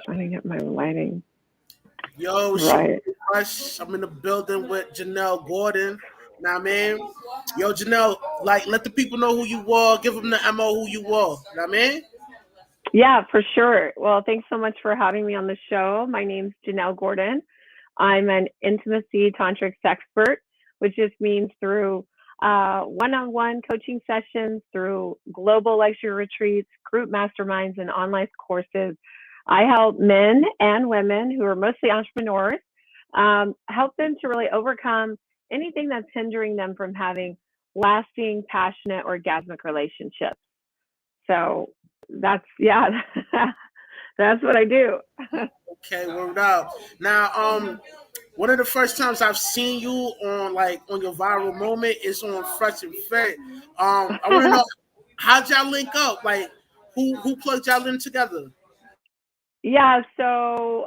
Trying to get my lighting Yo, shit, right. Rush. I'm in the building with Jennelle Gordon. Now, man, yo, Jennelle, like, let the people know who you were. Give them the MO who you were. Now, man. Yeah, for sure. Well, thanks so much for having me on the show. My name's Jennelle Gordon. I'm an intimacy tantric expert, which just means through one-on-one coaching sessions, through global lecture retreats, group masterminds, and online courses. I help men and women who are mostly entrepreneurs, help them to really overcome anything that's hindering them from having lasting, passionate, orgasmic relationships. So that's, yeah, that's what I do. Okay, word out. Now, one of the first times I've seen you on on your viral moment is on Fresh and Fit. I want to know how'd y'all link up? Like, who plugged y'all in together? Yeah, so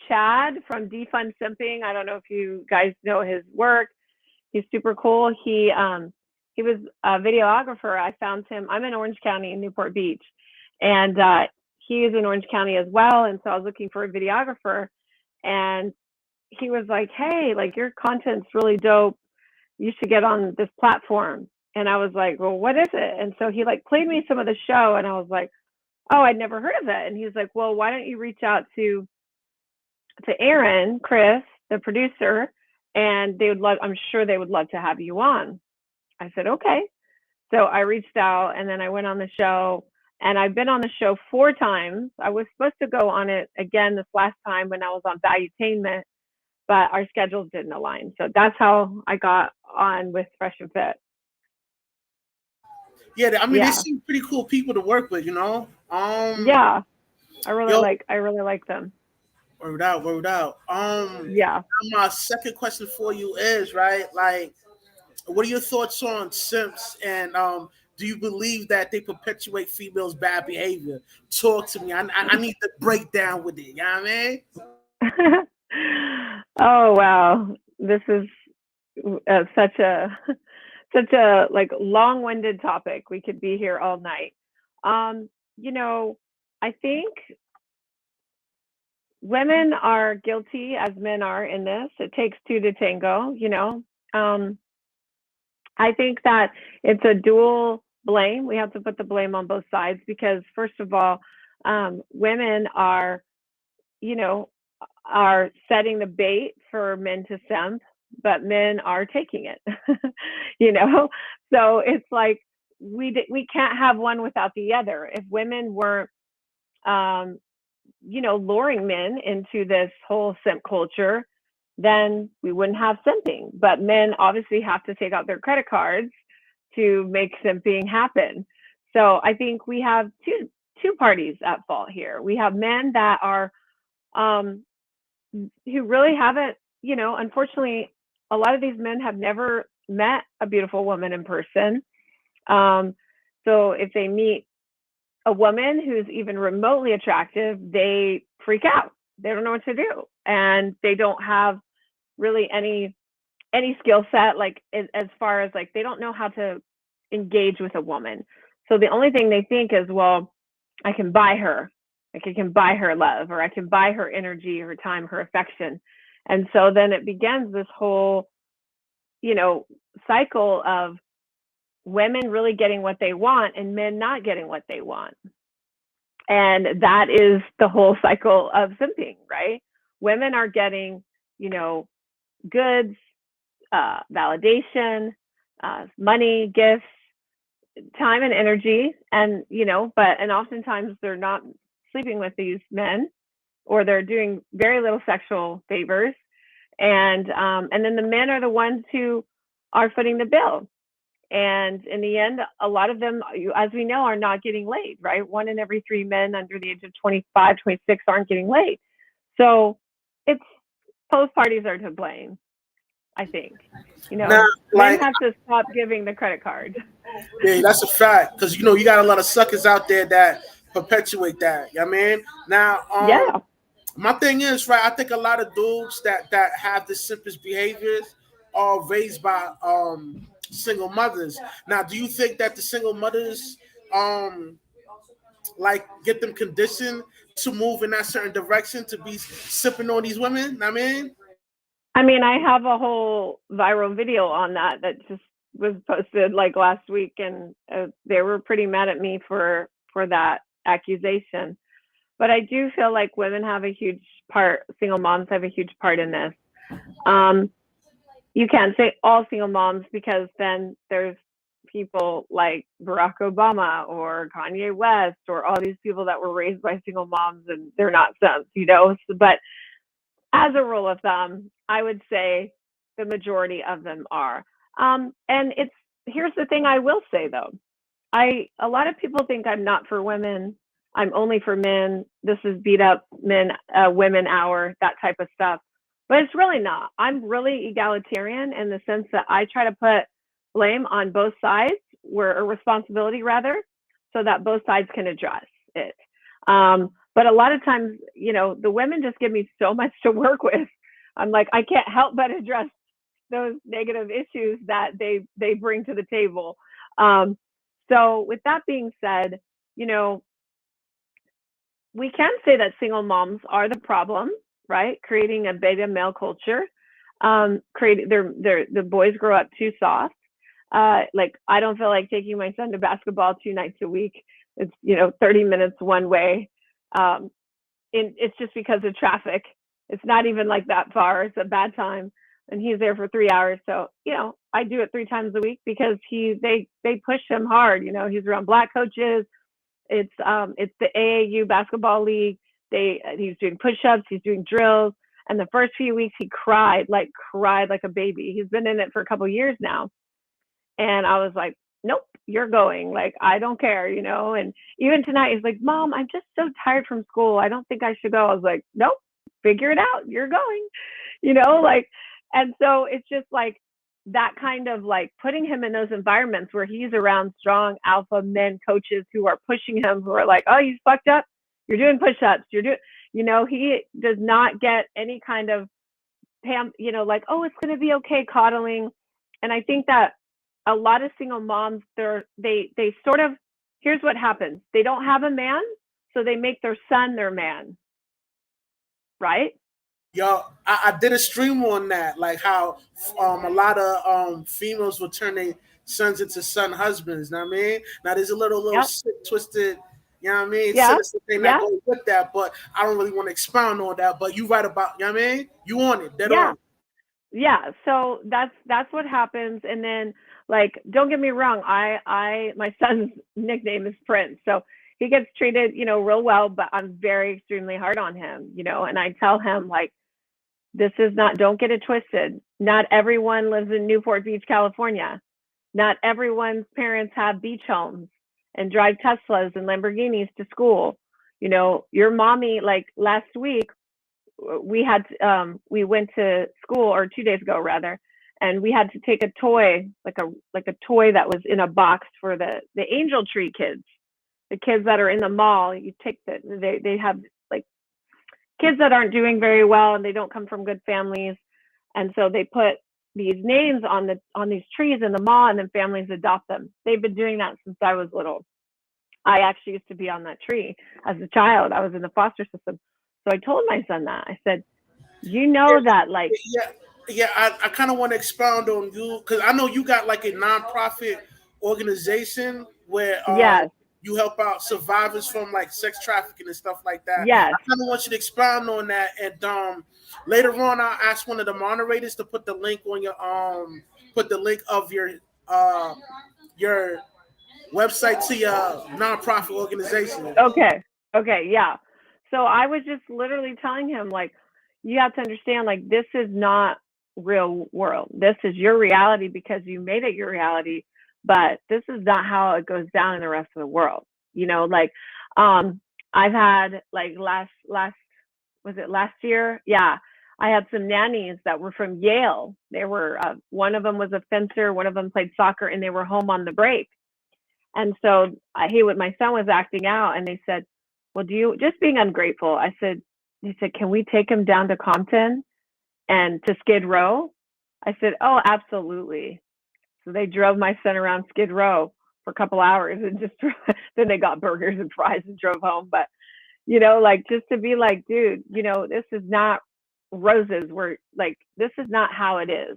Chad from Defund Simping, I don't know if you guys know his work. He's super cool. He was a videographer. I found him. I'm in Orange County in Newport Beach, and he is in Orange County as well. And so I was looking for a videographer, and he was like, "Hey, like your content's really dope. You should get on this platform." And I was like, "Well, what is it?" And so he like played me some of the show, and I was like, "Oh, I'd never heard of it." And he's like, "Well, why don't you reach out to Aaron, Chris, the producer, and they would love. I'm sure they would love to have you on." I said, "Okay." So I reached out, and then I went on the show, and I've been on the show 4 times. I was supposed to go on it again this last time when I was on Valuetainment, but our schedules didn't align. So that's how I got on with Fresh and Fit. Yeah, I mean, they Yeah, seem pretty cool people to work with, you know. yeah. Yo, I really like them. word out, word out. Yeah. My second question for you is right, like, what are your thoughts on simps, and do you believe that they perpetuate females' bad behavior? Talk to me. I need the breakdown with it. You know what I mean? Oh wow, this is such a such a like long-winded topic. We could be here all night. You know, I think women are guilty as men are in this. It takes two to tango. Um, I think that it's a dual blame. We have to put the blame on both sides because, first of all, women are, you know, are setting the bait for men to simp, but men are taking it. you know, so it's like we can't have one without the other. If women weren't, um, luring men into this whole simp culture, then we wouldn't have simping. But men obviously have to take out their credit cards to make simping happen. So I think we have two parties at fault here. We have men that are um, who really haven't, unfortunately, a lot of these men have never met a beautiful woman in person. Um, so if they meet a woman who's even remotely attractive, they freak out. They don't know what to do, and they don't have really any skill set, like as far as like they don't know how to engage with a woman. So the only thing they think is, well, I can buy her, like I can buy her love, or I can buy her energy, her time, her affection. And so then it begins this whole, you know, cycle of women really getting what they want and men not getting what they want. And that is the whole cycle of simping, right? Women are getting, you know, goods, validation, money, gifts, time, and energy, and and oftentimes they're not sleeping with these men, or they're doing very little sexual favors, and then the men are the ones who are footing the bill. And in the end, a lot of them, as we know, are not getting laid, right? 1 in every 3 men under the age of 25, 26 aren't getting laid. So it's both parties are to blame, I think. Now, Men like, have to stop giving the credit card. yeah, that's a fact because you got a lot of suckers out there that perpetuate that. You know what I mean? Now, Yeah. my thing is, right, I think a lot of dudes that have the simplest behaviors are raised by single mothers. Now, do you think that the single mothers um like get them conditioned to move in that certain direction to be sipping on these women? I mean, I have a whole viral video on that just was posted like last week, and they were pretty mad at me for that accusation. But I do feel like women have a huge part. Single moms have a huge part in this. You can't say all single moms, because then there's people like Barack Obama or Kanye West or all these people that were raised by single moms and they're not sons, you know. But as a rule of thumb, I would say the majority of them are. And here's the thing I will say though. A lot of people think I'm not for women. I'm only for men. This is beat up men, women hour, that type of stuff. But it's really not. I'm really egalitarian in the sense that I try to put blame on both sides, or responsibility rather, so that both sides can address it. But a lot of times, you know, the women just give me so much to work with. I'm like, I can't help but address those negative issues that they bring to the table. So with that being said, you know, we can say that single moms are the problem, right? Creating a beta male culture. The boys grow up too soft. Like, I don't feel like taking my son to basketball 2 nights a week. It's, you know, 30 minutes one way. It's just because of traffic. It's not even like that far. It's a bad time, and he's there for 3 hours. So, you know, I do it 3 times a week because they push him hard. You know, he's around black coaches. It's the AAU basketball league. He's doing push-ups. He's doing drills. And the first few weeks he cried like a baby. He's been in it for a couple of years now. And I was like, nope, you're going. Like, I don't care, you know. And even tonight, he's like, Mom, I'm just so tired from school. I don't think I should go. I was like, nope, figure it out. You're going, you know, like. And so it's just like that kind of like putting him in those environments where he's around strong alpha men coaches who are pushing him, who are like, oh, you fucked up. You're doing push-ups. You're doing, you know, he does not get any kind of, you know, like, oh, it's going to be okay coddling. And I think that a lot of single moms, they sort of, here's what happens. They don't have a man, so they make their son their man. Right? Yo, I did a stream on that, like how a lot of females will turn their sons into son husbands. Know what I mean? Now there's a little Yep. sick, twisted, you know what I mean? Yeah. Sinister thing that goes with that, but I don't really want to expound on that. But you right about, you know what I mean? You on it, dead on. Yeah, so that's what happens. And then, like, don't get me wrong, my son's nickname is Prince, so he gets treated, you know, real well, but I'm very extremely hard on him, you know, and I tell him, like, this is not, don't get it twisted. Not everyone lives in Newport Beach, California. Not everyone's parents have beach homes and drive Teslas and Lamborghinis to school. You know, your mommy, like last week, we went to school, or 2 days ago rather, and we had to take a toy, like a toy that was in a box for the Angel Tree kids, the kids that are in the mall. You take they have like kids that aren't doing very well and they don't come from good families, and so they put these names on these trees in the mall, and then families adopt them. They've been doing that since I was little. I actually used to be on that tree as a child. I was in the foster system. So I told my son that. I said, you know, that like. Yeah, I kind of want to expound on you, because I know you got like a nonprofit organization where Yes. you help out survivors from like sex trafficking and stuff like that. Yes. I kind of want you to expound on that, and later on I'll ask one of the moderators to put the link on put the link of your website to your nonprofit organization. Okay, yeah. So I was just literally telling him, like, you have to understand, like, this is not real world. This is your reality because you made it your reality, but this is not how it goes down in the rest of the world. You know, like, I've had like last was it last year? Yeah. I had some nannies that were from Yale. They were one of them was a fencer, one of them played soccer, and they were home on the break. And so my son was acting out, and they said, well, just being ungrateful. They said, can we take him down to Compton and to Skid Row? I said, oh, absolutely. So they drove my son around Skid Row for a couple hours, and just then they got burgers and fries and drove home. But like just to be like, dude, this is not roses. We're like, this is not how it is.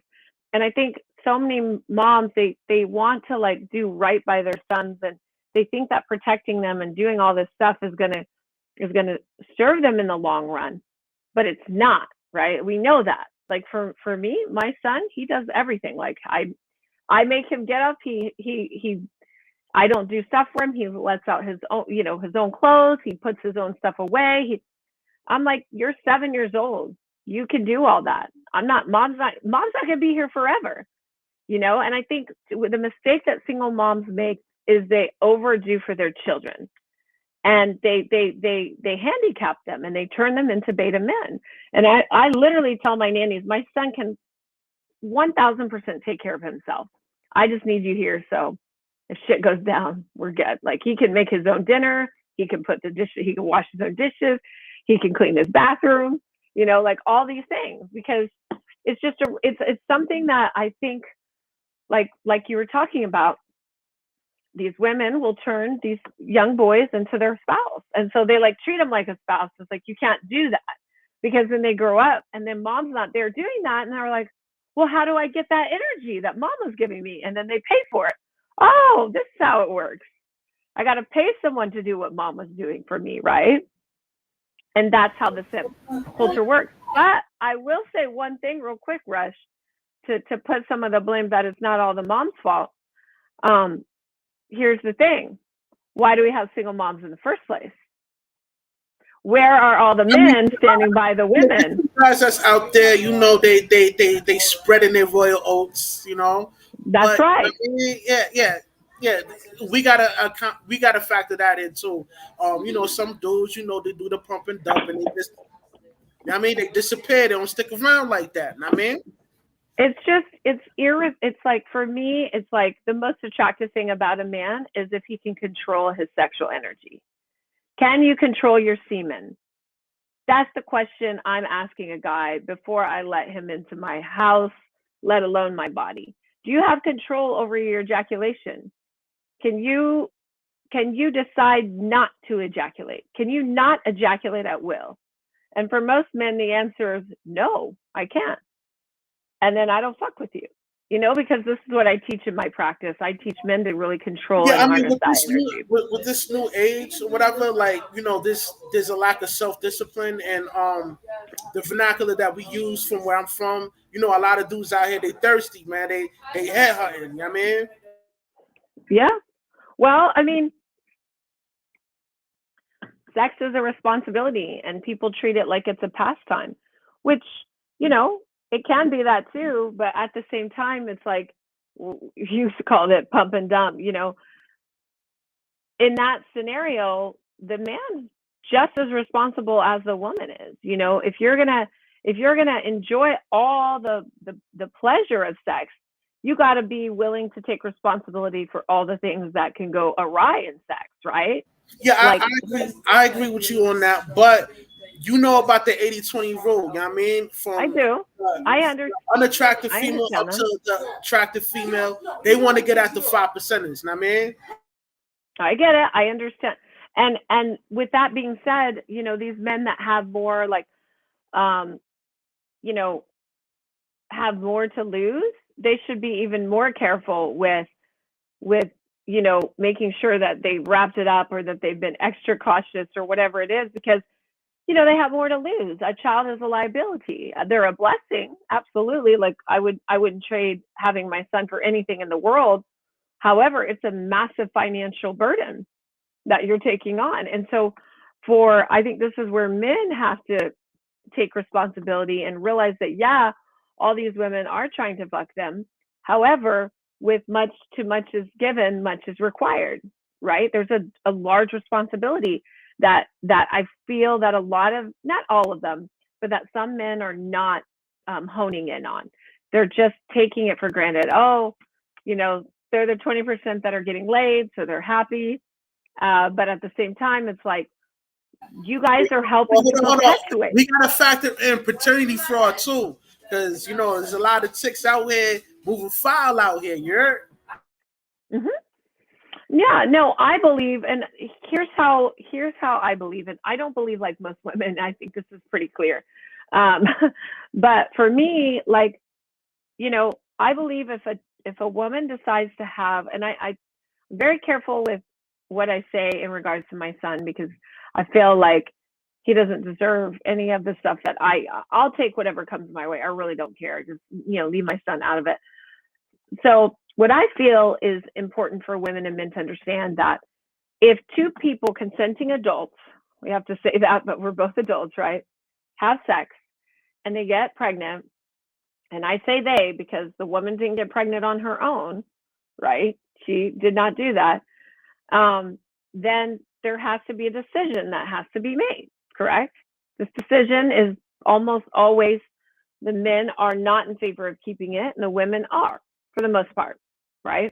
And I think so many moms, they want to like do right by their sons, and they think that protecting them and doing all this stuff is gonna serve them in the long run, but it's not, right? We know that. Like for me, my son, he does everything. Like I make him get up. He I don't do stuff for him. He lets out his own, his own clothes. He puts his own stuff away. I'm like, you're 7 years old. You can do all that. Mom's not gonna be here forever, And I think the mistake that single moms make is they overdo for their children, and they handicap them and they turn them into beta men. And I literally tell my nannies, my son can 1000% take care of himself. I just need you here, so if shit goes down, we're good. Like, he can make his own dinner, he can put the dishes, he can wash his own dishes, he can clean his bathroom, like all these things, because it's just it's something that I think, like you were talking about, these women will turn these young boys into their spouse, and so they like treat them like a spouse. It's like, you can't do that, because then they grow up and then mom's not there doing that, and they're like, well, how do I get that energy that mom was giving me? And then they pay for it. Oh, this is how it works. I got to pay someone to do what mom was doing for me, right? And that's how the simp culture works. But I will say one thing real quick, Rush, to put some of the blame that it's not all the mom's fault. Here's the thing. Why do we have single moms in the first place? Where are all the men standing by the women? Guys that's out there, they spreading their royal oats, That's right. I mean, yeah. We gotta factor that in too. Some dudes, they do the pump and dump, and they just, they disappear. They don't stick around like that. It's like, for me, it's like the most attractive thing about a man is if he can control his sexual energy. Can you control your semen? That's the question I'm asking a guy before I let him into my house, let alone my body. Do you have control over your ejaculation? Can you decide not to ejaculate? Can you not ejaculate at will? And for most men, the answer is no, I can't. And then I don't fuck with you. Because this is what I teach in my practice. I teach men to really control and harness that energy. With this new age or whatever, there's a lack of self-discipline, and the vernacular that we use from where I'm from, a lot of dudes out here, they thirsty, man. They head hunting, you know what I mean? Yeah. Well, I mean, sex is a responsibility, and people treat it like it's a pastime, which, it can be that too, but at the same time, it's like, you called it pump and dump, in that scenario, the man's just as responsible as the woman is. If you're gonna enjoy all the pleasure of sex, you got to be willing to take responsibility for all the things that can go awry in sex, right? Yeah, I agree with you on that, but you know about the 80-20 rule, you know what I mean? I do. I understand. Unattractive female up to the attractive female, they want to get at the 5%ers, you know what I mean? I get it. I understand. And with that being said, these men that have more have more to lose, they should be even more careful with making sure that they wrapped it up, or that they've been extra cautious, or whatever it is, because they have more to lose. A child is a liability. They're a blessing, absolutely. Like, I wouldn't trade having my son for anything in the world. However, it's a massive financial burden that you're taking on. And so I think this is where men have to take responsibility and realize that, all these women are trying to fuck them. However, with too much is given, much is required, right? There's a large responsibility that I feel that a lot of, not all of them, but that some men are not honing in on. They're just taking it for granted. Oh, they're the 20% that are getting laid, so they're happy. But at the same time, it's like, you guys are helping to perpetuate. We got to factor in paternity fraud too, because there's a lot of chicks out here moving foul out here. You're. Mm-hmm. Yeah, no, I believe, and here's how I believe it. I don't believe like most women. I think this is pretty clear. Um, but for me, like, I believe if a woman decides to have, and I'm very careful with what I say in regards to my son, because I feel like he doesn't deserve any of the stuff that I'll take whatever comes my way. I really don't care. Just leave my son out of it. So what I feel is important for women and men to understand that if two people, consenting adults, we have to say that, but we're both adults, right? Have sex and they get pregnant, and I say they because the woman didn't get pregnant on her own, right? She did not do that. Then there has to be a decision that has to be made, correct? This decision is almost always, the men are not in favor of keeping it, and the women are, for the most part, right?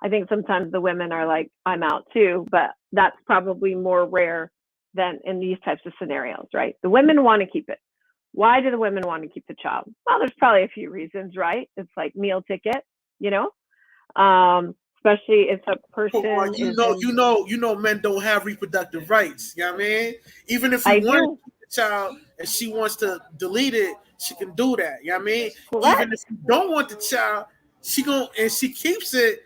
I think sometimes the women are like, I'm out too, but that's probably more rare than in these types of scenarios, right? The women want to keep it. Why do the women want to keep the child? Well, there's probably a few reasons, right? It's like meal ticket, you know, especially if a Well, person is in. men don't have reproductive rights. You know what I mean? Even if you I want to do. keep the child and she wants to delete it, she can do that. You know what I mean? Even if Correct. you don't want the child, she keeps it.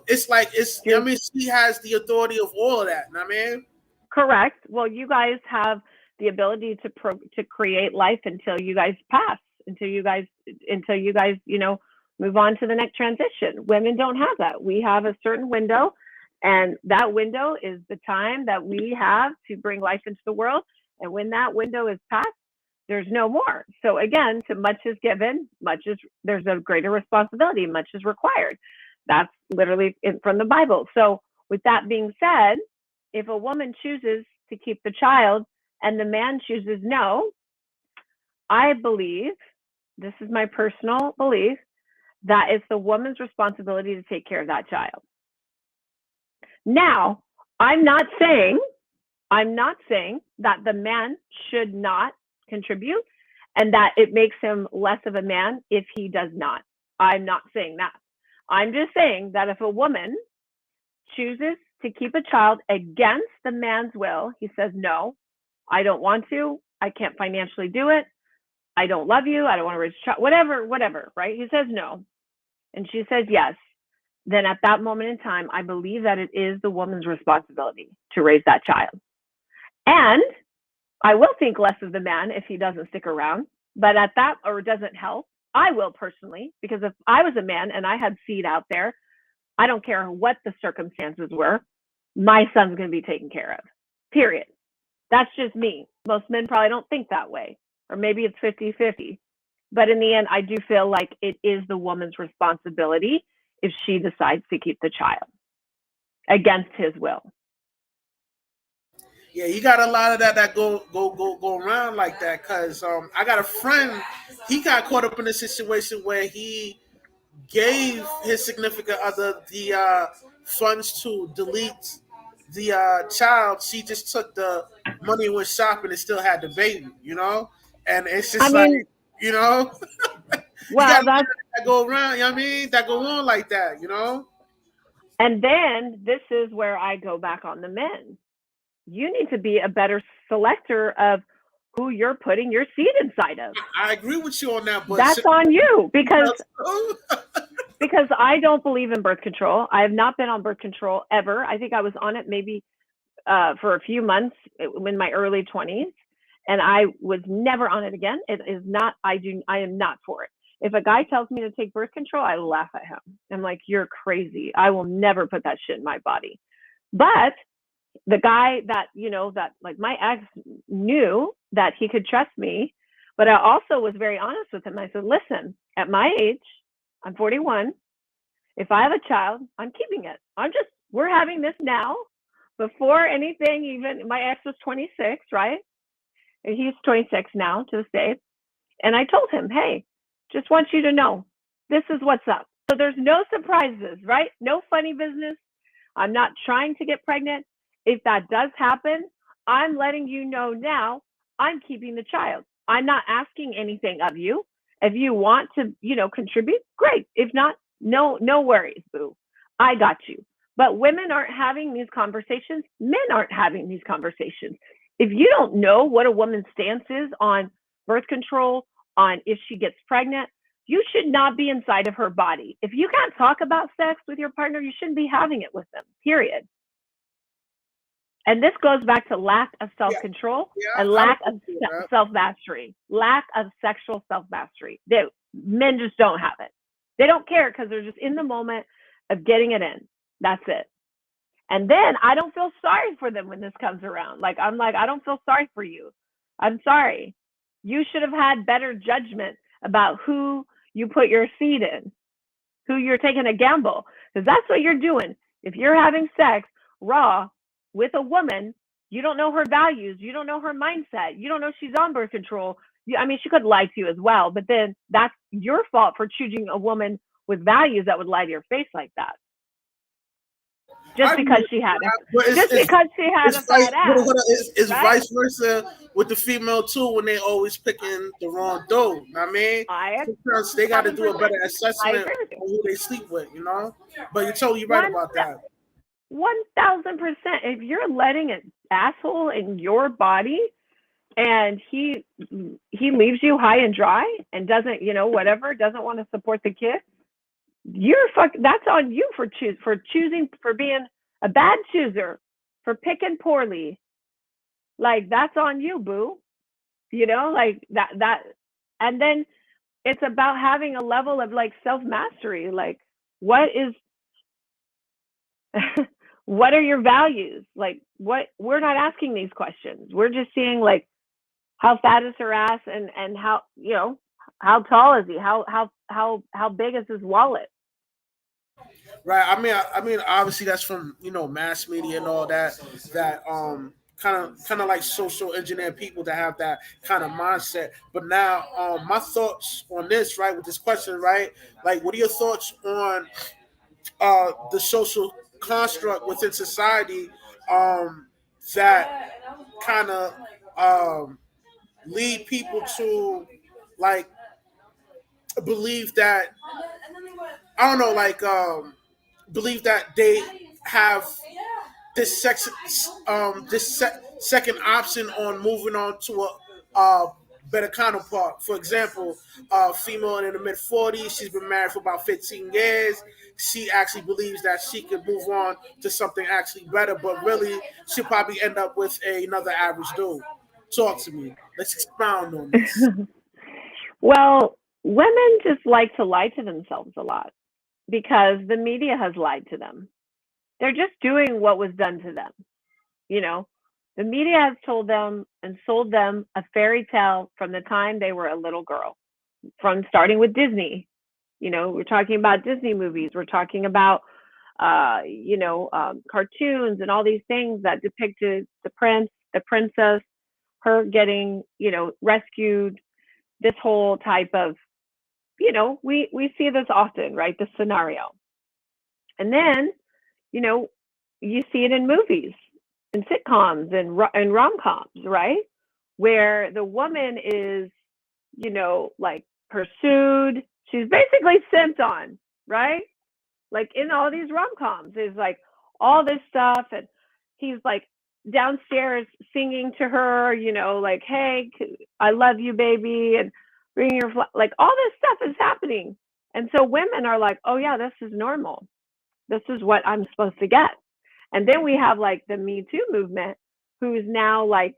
It's like it's. You know Just what I mean, she has the authority of all of that. You know what I mean? correct. Well, you guys have the ability to create life until you guys pass, until you guys move on to the next transition. Women don't have that. We have a certain window, and that window is the time that we have to bring life into the world. And when that window is passed, there's no more. So again, to much is given, much is there's a greater responsibility, much is required. That's literally from the Bible. So with that being said, if a woman chooses to keep the child and the man chooses no, I believe, this is my personal belief, that it's the woman's responsibility to take care of that child. Now, I'm not saying I'm not saying that the man should not contribute and that it makes him less of a man if he does not. I'm not saying that. I'm just saying that if a woman chooses to keep a child against the man's will, he says, no, I don't want to. I can't financially do it. I don't love you. I don't want to raise a child, whatever, right? He says no. And she says yes. Then at that moment in time, I believe that it is the woman's responsibility to raise that child. And I will think less of the man if he doesn't stick around, but at that, or doesn't help, I will personally, because if I was a man and I had seed out there, I don't care what the circumstances were, my son's going to be taken care of, period. That's just me. Most men probably don't think that way, or maybe it's 50-50. But in the end, I do feel like it is the woman's responsibility if she decides to keep the child against his will. Yeah, you got a lot of that go around like that. Cause I got a friend. He got caught up in a situation where he gave his significant other the funds to delete the child. She just took the money and went shopping and still had the baby. And it's I just like mean, you know, you got well, a lot that's, of that go around. You know what I mean? That go on like that. and then this is where I go back on the men. You need to be a better selector of who you're putting your seed inside of. I agree with you on that, but That's on you, because oh, I don't believe in birth control. I have not been on birth control ever. I think I was on it maybe for a few months in my early 20s, and I was never on it again. It is not. I am not for it. If a guy tells me to take birth control, I laugh at him. I'm like, you're crazy. I will never put that shit in my body. But the guy that that like my ex knew that he could trust me, but I also was very honest with him. I said, listen, at my age, I'm 41. If I have a child, I'm keeping it. We're having this now. Before anything, even my ex was 26, right? And he's 26 now to this day. And I told him, hey, just want you to know, this is what's up. So there's no surprises, right? No funny business. I'm not trying to get pregnant. If that does happen, I'm letting you know now, I'm keeping the child. I'm not asking anything of you. If you want to, contribute, great. If not, no worries, boo. I got you. But women aren't having these conversations. Men aren't having these conversations. If you don't know what a woman's stance is on birth control, on if she gets pregnant, you should not be inside of her body. If you can't talk about sex with your partner, you shouldn't be having it with them, period. And this goes back to lack of self-control and lack of self-mastery, lack of sexual self-mastery. Men just don't have it. They don't care because they're just in the moment of getting it in. That's it. And then I don't feel sorry for them when this comes around. I'm like, I don't feel sorry for you. I'm sorry. You should have had better judgment about who you put your seed in, who you're taking a gamble, because that's what you're doing. If you're having sex raw with a woman, you don't know her values, you don't know her mindset, you don't know she's on birth control. I mean, she could lie to you as well, but then that's your fault for choosing a woman with values that would lie to your face like that. Just because she had a fat ass. It's right? Vice versa with the female too when they always picking the wrong dude. I mean, sometimes they got to do a better assessment on who they sleep with, you know. But you're totally right about that. 1,000%. If you're letting an asshole in your body and he leaves you high and dry and doesn't, doesn't want to support the kid, that's on you for choosing, for being a bad chooser, for picking poorly. Like, that's on you, boo. Like that. And then it's about having a level of like self-mastery. Like, what are your values? Like, we're not asking these questions. We're just seeing like how fat is her ass and how, how tall is he? How big is his wallet? Right. I mean, obviously that's from mass media and all that. That kind of like social engineer people that have that kind of mindset. But now, my thoughts on this, right, with this question, right, like, what are your thoughts on the social construct within society that kind of lead people to like believe that I don't know, like believe that they have this second option on moving on to a better counterpart. For example, female in the mid-40s, she's been married for about 15 years. She actually believes that she could move on to something actually better, but really she'll probably end up with another average dude. Talk to me. Let's expound on this. Well, women just like to lie to themselves a lot because the media has lied to them. They're just doing what was done to them. The media has told them and sold them a fairy tale from the time they were a little girl, from starting with Disney. We're talking about Disney movies. We're talking about, cartoons and all these things that depicted the prince, the princess, her getting, rescued, this whole type of, we see this often, right? This scenario. And then, you see it in movies, in sitcoms, and rom-coms, right? Where the woman is, like pursued. She's basically simped on, right? Like in all these rom-coms, is like all this stuff, and he's like downstairs singing to her, like, hey, I love you, baby, and bring your like all this stuff is happening. And so women are like, oh yeah, this is normal. This is what I'm supposed to get. And then we have like the Me Too movement, who's now like,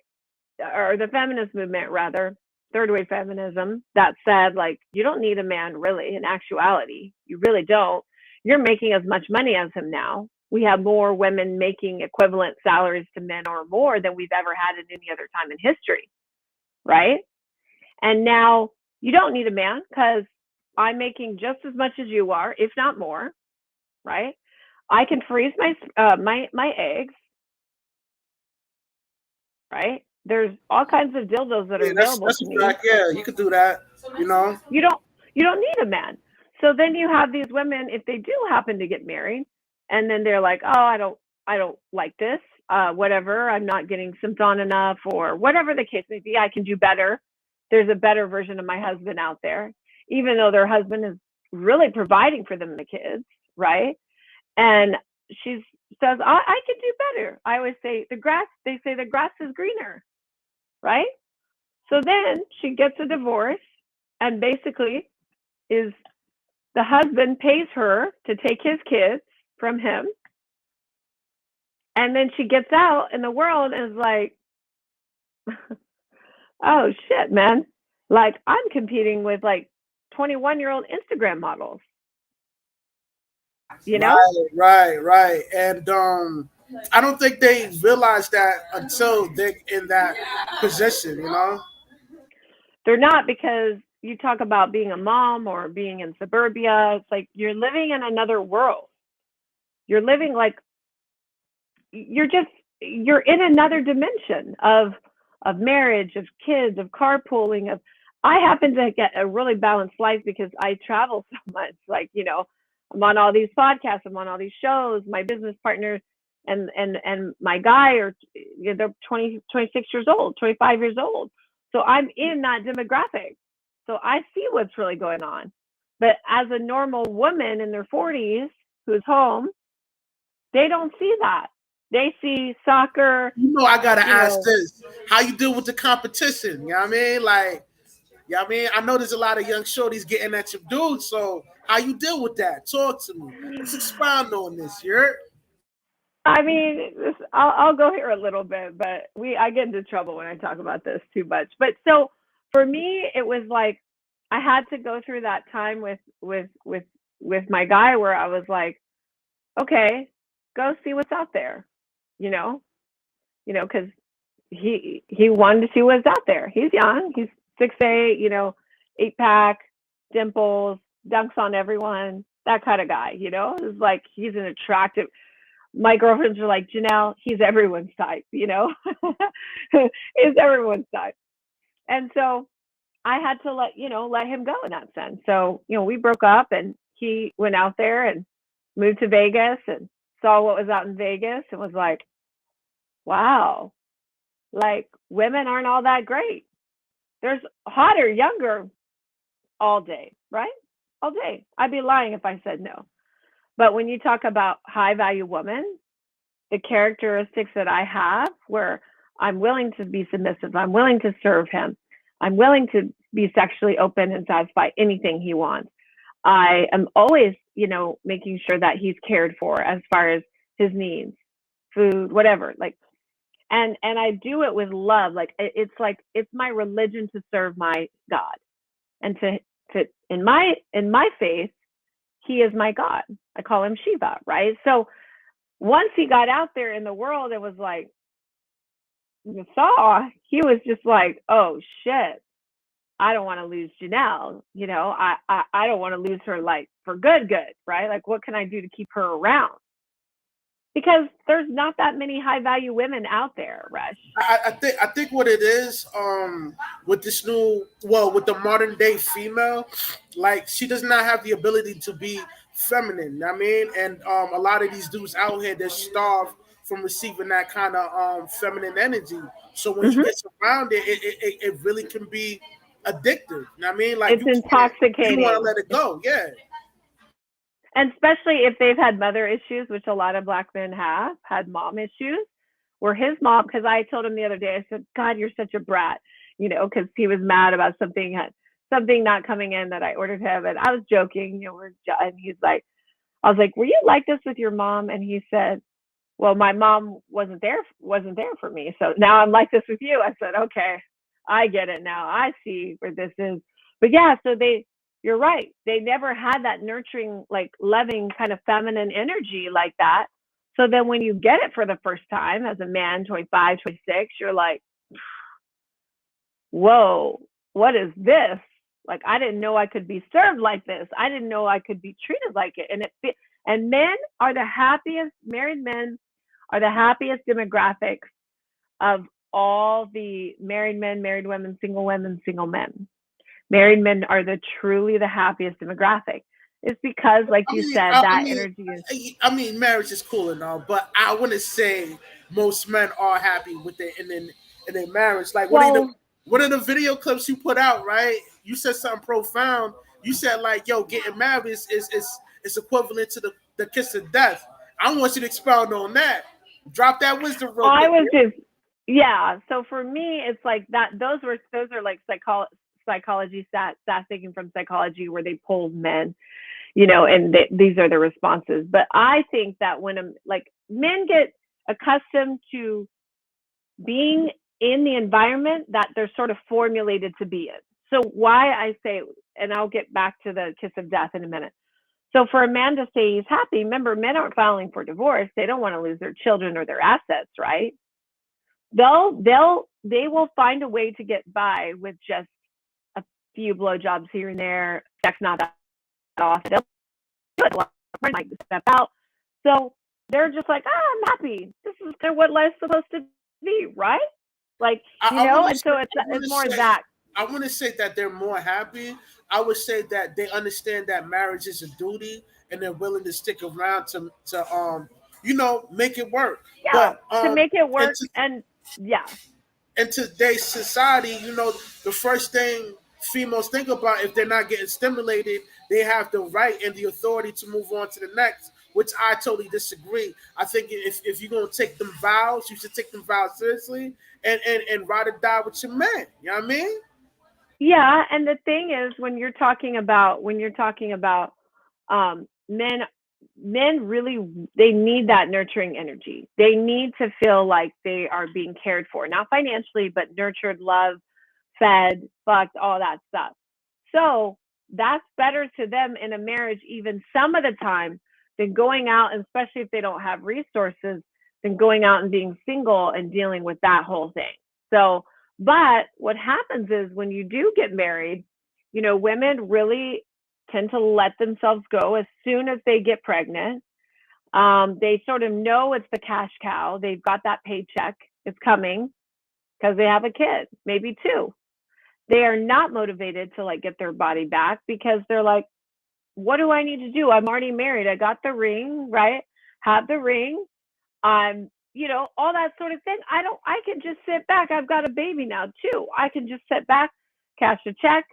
or the feminist movement rather, third wave feminism, that said, like, you don't need a man really, in actuality. You really don't. You're making as much money as him now. We have more women making equivalent salaries to men or more than we've ever had at any other time in history, right? And now you don't need a man because I'm making just as much as you are, if not more, right? I can freeze my eggs, right? There's all kinds of dildos that are available to me. Yeah, you could do that. You don't need a man. So then you have these women, if they do happen to get married, and then they're like, oh, I don't like this, whatever, I'm not getting simped on enough, or whatever the case may be, I can do better. There's a better version of my husband out there, even though their husband is really providing for them, the kids, right? And she says, I can do better. I always say they say the grass is greener, right? So then she gets a divorce and basically is the husband pays her to take his kids from him. And then she gets out in the world and is like, oh shit, man. Like I'm competing with like 21-year-old Instagram models, you know? Right. And I don't think they realize that until they're in that position, you know? They're not, because you talk about being a mom or being in suburbia. It's like you're living in another world. You're living like you're in another dimension of marriage, of kids, of carpooling, of I happen to get a really balanced life because I travel so much. Like, I'm on all these podcasts, I'm on all these shows, my business partner and my guy are they're 20, 26 years old, 25 years old. So I'm in that demographic. So I see what's really going on. But as a normal woman in their 40s who's home, they don't see that. They see soccer. I gotta ask this: how you deal with the competition? You know what I mean? Like, you know what I mean? I know there's a lot of young shorties getting at your dude. So how you deal with that? Talk to me. Let's expound on this. You heard? I mean, I'll go here a little bit, but I get into trouble when I talk about this too much. But so for me, it was like I had to go through that time with my guy where I was like, okay, go see what's out there, you know, because he wanted to see what's out there. He's young, he's 6'8", 8-pack, dimples, dunks on everyone, that kind of guy. It's like he's an attractive. My girlfriends are like, Jennelle, he's everyone's type, he's everyone's type. And so I had to let him go in that sense. So, we broke up and he went out there and moved to Vegas and saw what was out in Vegas and was like, wow, like women aren't all that great. There's hotter, younger all day, right? All day. I'd be lying if I said no. But when you talk about high value woman, the characteristics that I have where I'm willing to be submissive, I'm willing to serve him, I'm willing to be sexually open and satisfy anything he wants. I am always, making sure that he's cared for as far as his needs, food, whatever. And I do it with love. It's my religion to serve my God. And to in my faith, he is my God. I call him Shiva, right? So once he got out there in the world, it was like, you saw, he was just like, oh shit, I don't want to lose Jennelle. I don't want to lose her like for good, right? Like, what can I do to keep her around? Because there's not that many high value women out there, Rush. I think what it is, with this with the modern day female, like she does not have the ability to be feminine. I mean, and a lot of these dudes out here, they're starved from receiving that kind of feminine energy. So when you get surrounded, it really can be addictive. You know what I mean? Like it's intoxicating. You want to let it go, yeah. And especially if they've had mother issues, which a lot of Black men have had mom issues, where his mom, because I told him the other day, I said, God, you're such a brat, because he was mad about something not coming in that I ordered him. And I was joking, and he's like, I was like, were you like this with your mom? And he said, well, my mom wasn't there for me. So now I'm like this with you. I said, okay, I get it now. I see where this is. But yeah, so you're right. They never had that nurturing, like loving kind of feminine energy like that. So then when you get it for the first time as a man, 25, 26, you're like, whoa, what is this? Like, I didn't know I could be served like this. I didn't know I could be treated like it. And men are the happiest, married men are the happiest demographics of all the married men, married women, single men. Married men are truly the happiest demographic. It's because, like you said, that energy is. I mean, marriage is cool and all, but I wouldn't say most men are happy with their marriage. Like, one of the video clips you put out, right? You said something profound. You said like, "Yo, getting married is equivalent to the kiss of death." I want you to expound on that. Drop that wisdom real I quick. was just, yeah. So for me, it's like that. Those are like psychology stats taken from psychology where they polled men, and these are the responses. But I think that when like men get accustomed to being in the environment that they're sort of formulated to be in. So why I say, and I'll get back to the kiss of death in a minute. So for a man to say he's happy, remember, men aren't filing for divorce. They don't want to lose their children or their assets, right? They will find a way to get by with just a few blowjobs here and there. Sex not that often. They'll do it. A lot of friends like to step out. So they're just like, I'm happy. This is kind of what life's supposed to be, right? Like, and so it's more that. I want to say that they're more happy. I would say that they understand that marriage is a duty and they're willing to stick around to make it work. Yeah, But to make it work, and yeah. In today's society, the first thing females think about if they're not getting stimulated, they have the right and the authority to move on to the next, which I totally disagree. I think if you're going to take them vows, you should take them vows seriously and ride or die with your man. You know what I mean? Yeah, and the thing is, when you're talking about men really, they need that nurturing energy. They need to feel like they are being cared for, not financially, but nurtured, loved, fed, fucked, all that stuff. So that's better to them in a marriage, even some of the time, than going out, and especially if they don't have resources, than going out and being single and dealing with that whole thing. So, but what happens is when you do get married, women really tend to let themselves go as soon as they get pregnant. They sort of know it's the cash cow. They've got that paycheck. It's coming because they have a kid, maybe two. They are not motivated to like get their body back because they're like, what do I need to do? I'm already married. I got the ring, right? Have the ring. I'm, all that sort of thing. I can just sit back. I've got a baby now too. I can just sit back, cash a check.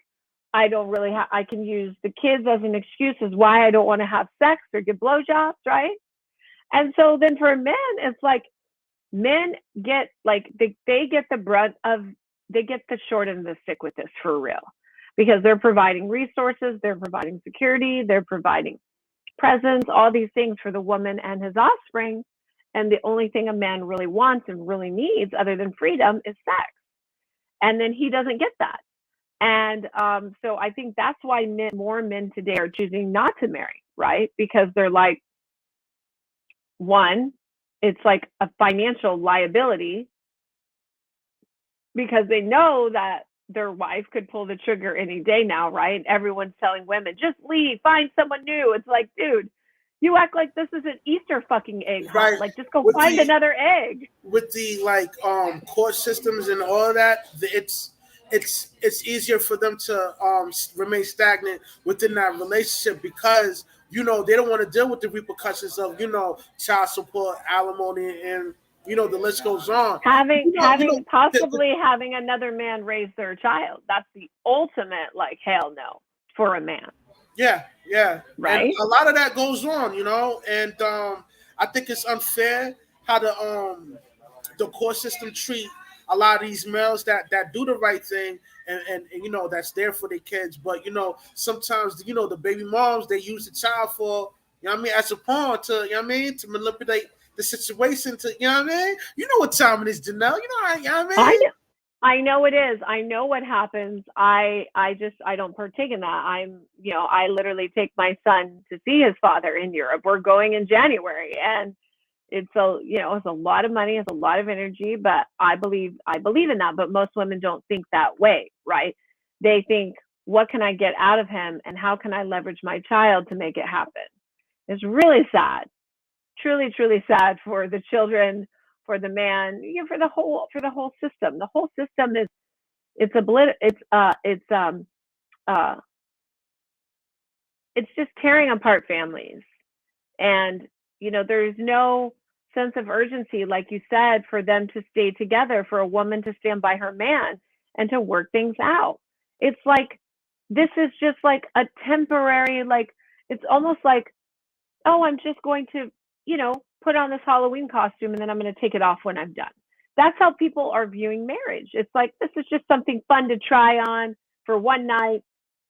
I don't really I can use the kids as an excuse as why I don't want to have sex or get blowjobs, right? And so then for men, it's like men get like, they get the brunt of, they get the short end of the stick with this for real, because they're providing resources, they're providing security, they're providing presence, all these things for the woman and his offspring. And the only thing a man really wants and really needs other than freedom is sex. And then he doesn't get that. And so I think that's why more men today are choosing not to marry, right? Because they're like, one, it's like a financial liability because they know that their wife could pull the trigger any day now, right? Everyone's telling women, just leave, find someone new. It's like, dude, you act like this is an Easter fucking egg hunt. Right. Like, just go find another egg. With the court systems and all of that, it's easier for them to remain stagnant within that relationship because they don't want to deal with the repercussions of child support, alimony, and the list goes on. Having another man raise their child. That's the ultimate hell no for a man. Yeah. Right. And a lot of that goes on, and I think it's unfair how the court system treat a lot of these males that do the right thing and that's there for their kids. But sometimes the baby moms, they use the child for as a pawn to to manipulate the situation to you know what time it is, Jennelle. I know it is. I know what happens. I don't partake in that. I literally take my son to see his father in Europe. We're going in January, and it's a lot of money, it's a lot of energy, but I believe in that. But most women don't think that way, right? They think, what can I get out of him, and how can I leverage my child to make it happen? It's really sad, truly, truly sad for the children, for the man, for the whole system. The whole system is it's just tearing apart families, and there's no sense of urgency, like you said, for them to stay together, for a woman to stand by her man and to work things out. It's like, this is just like a temporary, it's almost like, oh, I'm just going to put on this Halloween costume and then I'm going to take it off when I'm done. That's how people are viewing marriage. It's like, this is just something fun to try on for one night.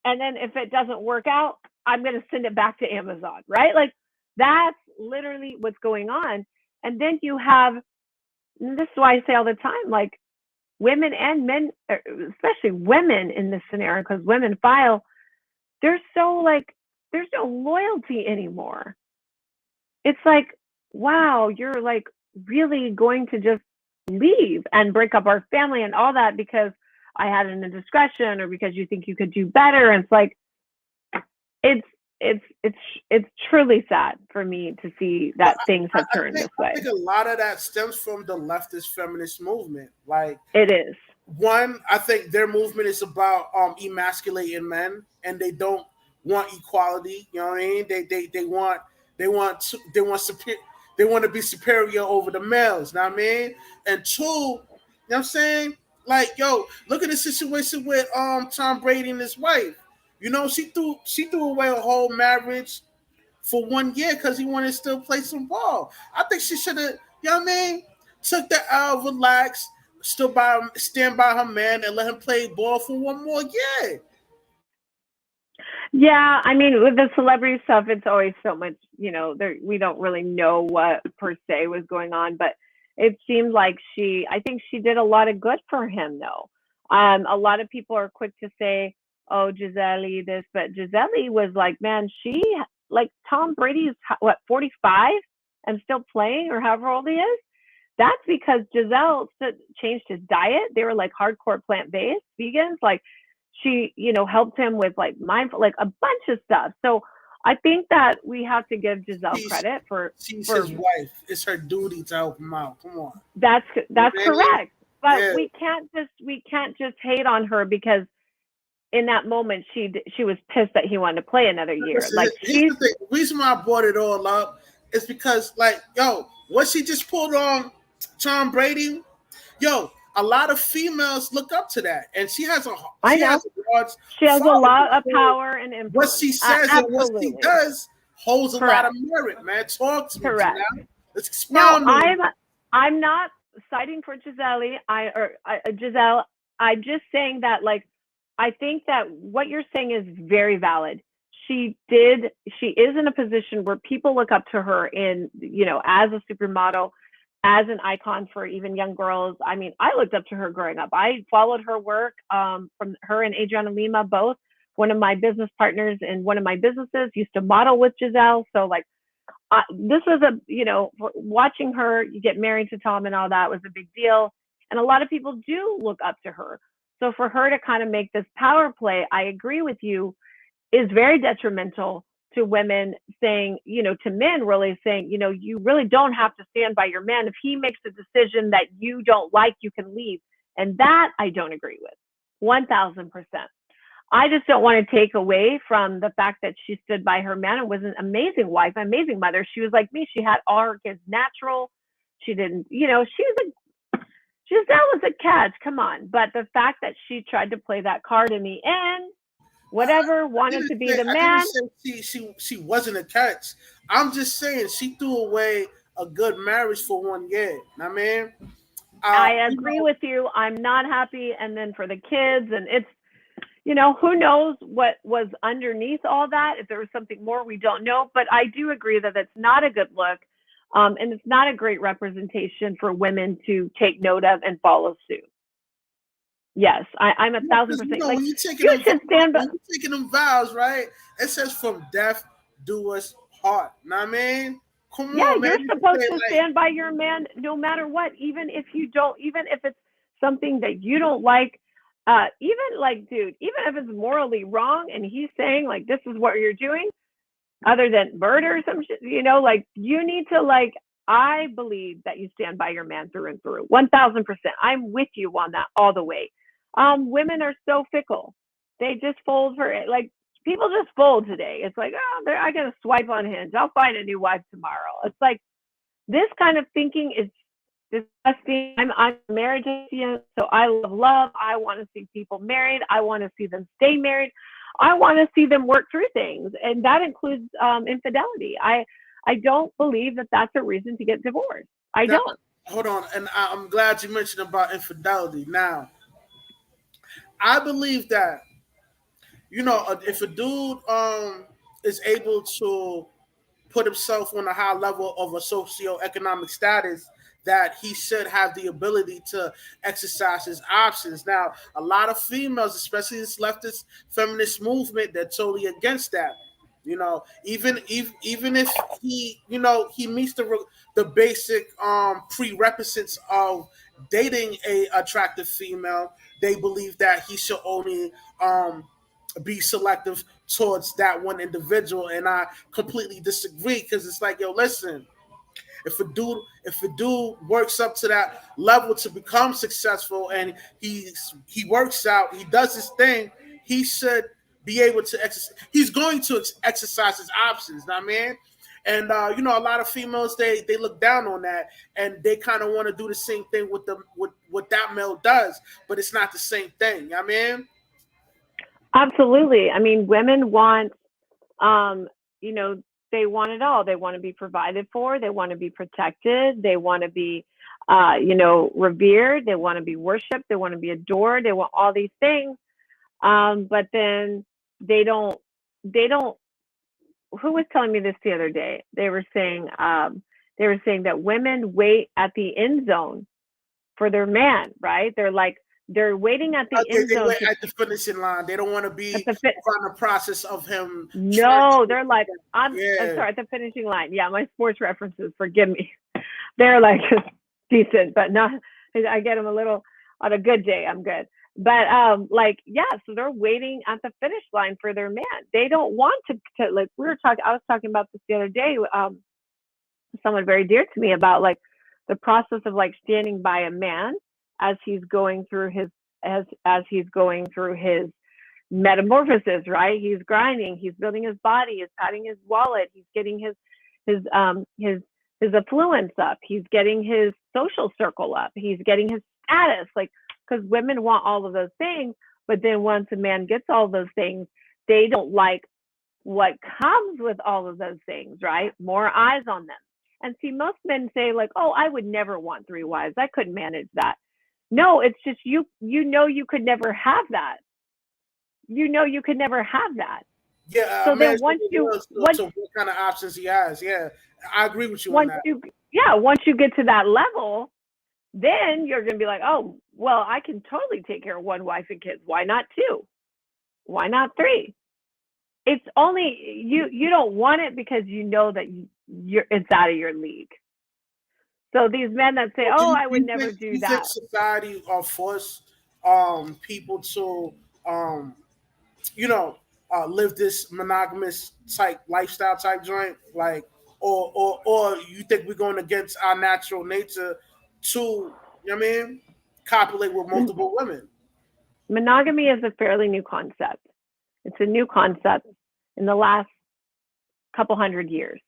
And then if it doesn't work out, I'm going to send it back to Amazon, right? Like, that's literally what's going on. And then you have, and this is why I say all the time, like, women and men, especially women in this scenario, because women file, they're so like, there's no loyalty anymore. It's like, wow, you're like really going to just leave and break up our family and all that because I had an indiscretion or because you think you could do better. And it's like, it's truly sad for me to see that things have turned this way. I think a lot of that stems from the leftist feminist movement. Like, it is. One, I think their movement is about emasculating men, and they don't want equality. You know what I mean? They want to be superior over the males. Know what I mean? And two, you know what I'm saying? Like, yo, look at the situation with Tom Brady and his wife. You know, she threw away a whole marriage for 1 year because he wanted to still play some ball. I think she should have, you know what I mean, took the L, relax, stand by her man, and let him play ball for 1 more year. Yeah, I mean, with the celebrity stuff, it's always so much, we don't really know what per se was going on, but it seemed like I think she did a lot of good for him, though. A lot of people are quick to say, oh, Gisele this, but Gisele was like, man, like Tom Brady's, 45 and still playing, or however old he is? That's because Gisele changed his diet. They were like hardcore plant-based vegans. Like, she, helped him with like mindful, like a bunch of stuff. So I think that we have to give Gisele credit she's his wife. It's her duty to help him out. Come on. That's correct. But we can't just hate on her because in that moment she was pissed that he wanted to play another year. Listen, like, the reason why I brought it all up is because, like, yo, what she just pulled on Tom Brady, yo, a lot of females look up to that, and she has a lot of power and influence. What she says and what she does holds a lot of merit, man. Talk to me, Jennelle. Let's expound. No, I'm not citing for Gisele. Gisele. I'm just saying that, like, I think that what you're saying is very valid. She is in a position where people look up to her as a supermodel, as an icon for even young girls. I mean, I looked up to her growing up. I followed her work from her and Adriana Lima, both one of my business partners in one of my businesses, used to model with Gisele. So like, this was watching her get married to Tom and all that was a big deal. And a lot of people do look up to her. So for her to kind of make this power play, I agree with you, is very detrimental to women, saying, to men really saying, you really don't have to stand by your man. If he makes a decision that you don't like, you can leave. And that I don't agree with 1,000%. I just don't want to take away from the fact that she stood by her man and was an amazing wife, amazing mother. She was like me. She had all her kids natural. She didn't, Gisele was a catch. Come on. But the fact that she tried to play that card in the end, wanted to be the man. She wasn't a catch. I'm just saying she threw away a good marriage for 1 year. I mean, I agree with you. I'm not happy. And then for the kids, and it's, who knows what was underneath all that. If there was something more, we don't know. But I do agree that that's not a good look. And it's not a great representation for women to take note of and follow suit. Yes, I'm 1,000%. Like, you should stand by. You're taking them vows, right? It says from death do us part. Know what I mean? Come on, man. You're supposed to stand by your man no matter what, even if it's something that you don't like. Even if it's morally wrong and he's saying like, this is what you're doing, other than murder or some shit, like, you need to, like, I believe that you stand by your man through and through. 1,000%. I'm with you on that all the way. Women are so fickle. They just fold for it. Like, people just fold today. It's like, I got to swipe on Hinge. I'll find a new wife tomorrow. It's like, this kind of thinking is disgusting. I'm married to you, so I love. I want to see people married. I want to see them stay married. I want to see them work through things, and that includes infidelity. I don't believe that that's a reason to get divorced. I Now, don't. hold on, and I'm glad you mentioned about infidelity. Now, I believe that if a dude is able to put himself on a high level of a socioeconomic status, that he should have the ability to exercise his options. Now, a lot of females, especially this leftist feminist movement, they're totally against that. Even if he meets the basic prerequisites of dating a attractive female, they believe that he should only be selective towards that one individual, and I completely disagree because it's like, yo, listen, if a dude works up to that level to become successful, and he works out, he does his thing, he should be able to exercise. He's going to exercise his options, know what I mean? And a lot of females, they look down on that, and they kind of want to do the same thing with what that male does, but it's not the same thing. You know what I mean? Absolutely. I mean, women want, um, you know, they want it all. They want to be provided for. They want to be protected. They want to be, revered. They want to be worshipped. They want to be adored. They want all these things. But then they don't, they don't, who was telling me this the other day? They were saying that women wait at the end zone for their man, right? They're waiting at the end They zone wait at the finishing line. They don't want to be at the fit. on the process of him. No, they're like, I'm Yeah. sorry, at the finishing line. Yeah, my sports references, forgive me. They're like decent, but not, I get them a little on a good day. I'm good. But yeah, so they're waiting at the finish line for their man. They don't want to like I was talking about this the other day, someone very dear to me about like the process of like standing by a man as he's going through his as he's going through his metamorphosis, right? He's grinding, he's building his body, he's padding his wallet, he's getting his his affluence up, he's getting his social circle up, he's getting his status, like, because women want all of those things, but then once a man gets all those things, they don't like what comes with all of those things, right? More eyes on them. And see, most men say like, "Oh, I would never want three wives. I couldn't manage that." No, it's just you could never have that. You could never have that. Yeah, So then imagine once to what kind of options he has. Yeah, I agree with you on once that. you yeah, once you get to that level, then you're going to be like, "Oh, well, I can totally take care of one wife and kids. Why not two? Why not three?" It's only you don't want it because you know that it's out of your league. So these men that say, Well, "Oh, I would never do do you think that." society force people to um you know live this monogamous type lifestyle type joint, like, or you think we're going against our natural nature to, what I mean, copulate with multiple women? Monogamy is a fairly new concept. It's a new concept in the last couple hundred years,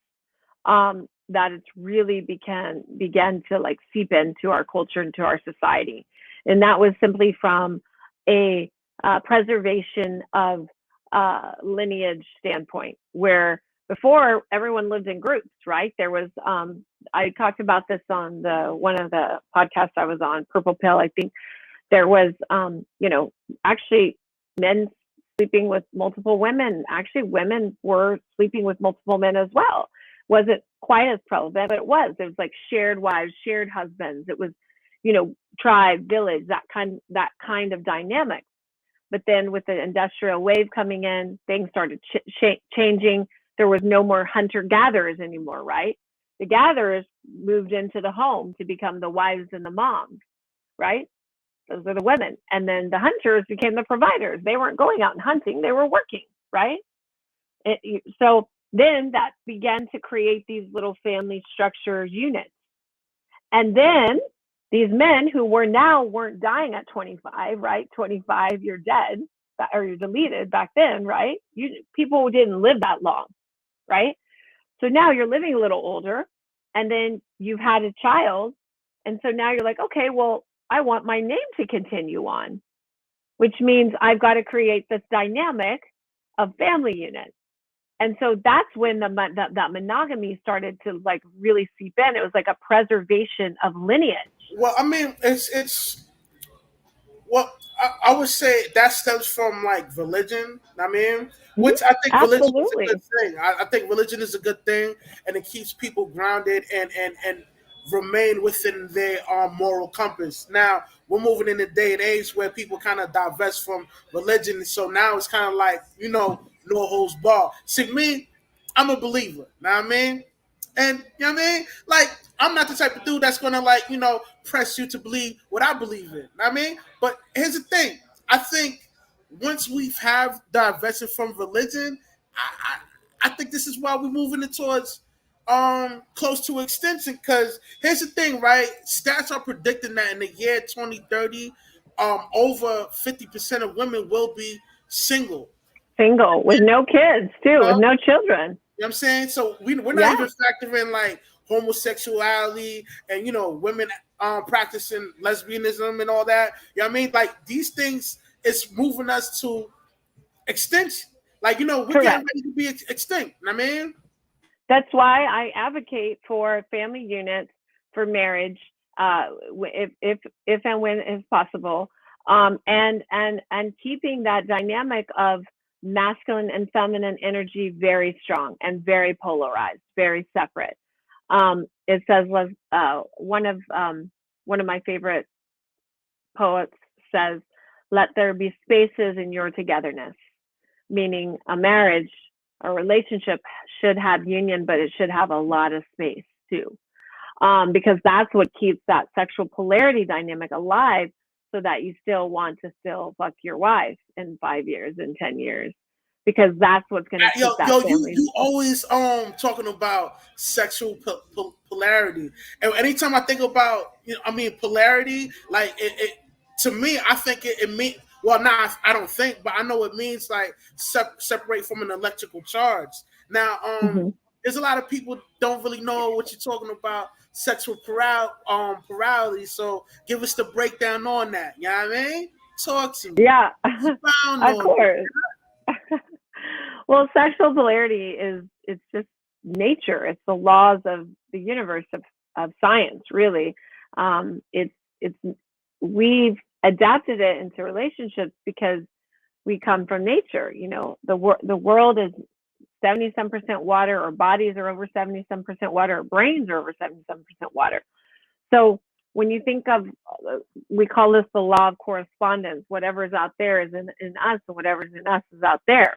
that it's really began to like seep into our culture, into our society, and that was simply from a preservation of lineage standpoint, where before everyone lived in groups, right? There was I talked about this on the one of the podcasts I was on, Purple Pill, I think. There was actually men sleeping with multiple women. Actually, women were sleeping with multiple men as well. Wasn't quite as prevalent, but it was. It was like shared wives, shared husbands. It was, tribe, village, that kind of dynamic. But then with the industrial wave coming in, things started changing. There was no more hunter gatherers anymore, right? The gatherers moved into the home to become the wives and the moms, right? Those are the women. And then the hunters became the providers. They weren't going out and hunting, they were working, right? So then that began to create these little family structure units. And then these men who weren't dying at 25, right? 25, you're dead, or you're deleted back then, right? People didn't live that long, right? So now you're living a little older, and then you've had a child. And so now you're like, okay, well, I want my name to continue on, which means I've got to create this dynamic of family units. And so that's when that monogamy started to like really seep in. It was like a preservation of lineage. Well, I mean, it's well, I would say that stems from like religion. I mean, Mhm. which I think religion is a good Absolutely. thing. I think religion is a good thing, and it keeps people grounded and remain within their moral compass. Now we're moving in a day and age where people kind of divest from religion, so now it's kind of like no holds bar. See me, I'm a believer. Know what I mean? And you know what I mean? Like, I'm not the type of dude that's gonna like, press you to believe what I believe in. Know what I mean? But here's the thing. I think once we have divested from religion, I think this is why we're moving it towards close to extinction. Because here's the thing, right? Stats are predicting that in the year 2030, over 50% of women will be single. Single with no kids You too, with know? no children. You know what I'm saying? So we're not Yeah, even factoring like homosexuality and women practicing lesbianism and all that. You know what I mean? Like these things is moving us to extinction. Like, we're getting correct. ready to be extinct. You know what I mean? That's why I advocate for family units for marriage, if and when is possible, and keeping that dynamic of masculine and feminine energy very strong and very polarized, very separate. It says one of my favorite poets says, "Let there be spaces in your togetherness," meaning a marriage, a relationship should have union, but it should have a lot of space too, because that's what keeps that sexual polarity dynamic alive, so that you still want to still fuck your wife in 5 years, in 10 years, because that's what's going to keep that You family. you always talking about sexual polarity, and anytime I think about polarity, like it to me, I think it mean well, not I don't think, but I know it means like separate from an electrical charge. Now, Mm-hmm. there's a lot of people don't really know what you're talking about sexual plurality. So give us the breakdown on that. You know what I mean? Talk to me. Yeah, Expound of on it. course. Well, sexual polarity it's just nature. It's the laws of the universe, of science, really. It's we've adapted it into relationships because we come from nature. The world is 70 some percent water. Our bodies are over 70 some percent water. Our brains are over 70 some percent water. So when you think of, we call this the law of correspondence. Whatever is out there is in us, and whatever is in us is out there.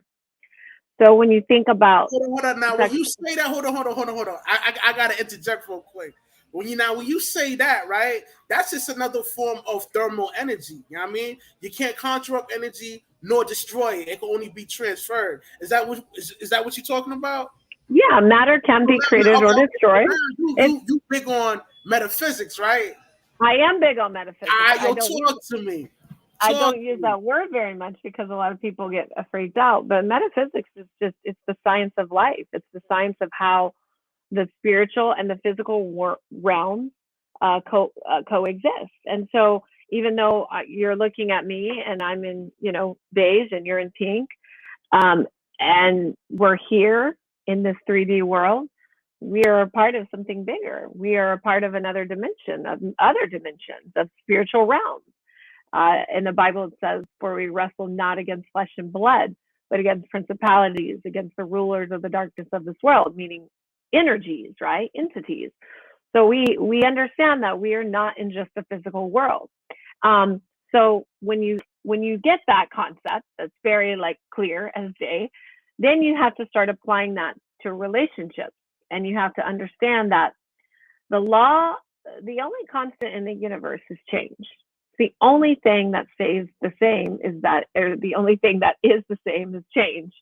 So when you think about Hold on. Now, when sex, you say that, hold on. I gotta interject real quick. When you say that, right? That's just another form of thermal energy. You know what I mean? You can't conjure up energy nor destroy it. It can only be transferred. Is that what you're talking about? yeah, matter can be created or So destroyed. now It's you big on metaphysics, right? I am big on metaphysics. Yo, talk to me. I Talk don't to use me. that word very much because a lot of people get freaked out. But metaphysics is just it's the science of life. It's the science of how the spiritual and the physical realms coexist. And so, even though you're looking at me and I'm in, beige and you're in pink, um, and we're here in this 3D world, we are a part of something bigger. We are a part of another dimension, of other dimensions, of spiritual realms. In the Bible, it says, "For we wrestle not against flesh and blood, but against principalities, against the rulers of the darkness of this world," meaning energies, right? Entities. So we understand that we are not in just the physical world. So when you get that concept, that's very like clear as day, then you have to start applying that to relationships, and you have to understand that the law, the only constant in the universe is change. The only thing that stays the same is that, or the only thing that is the same is change.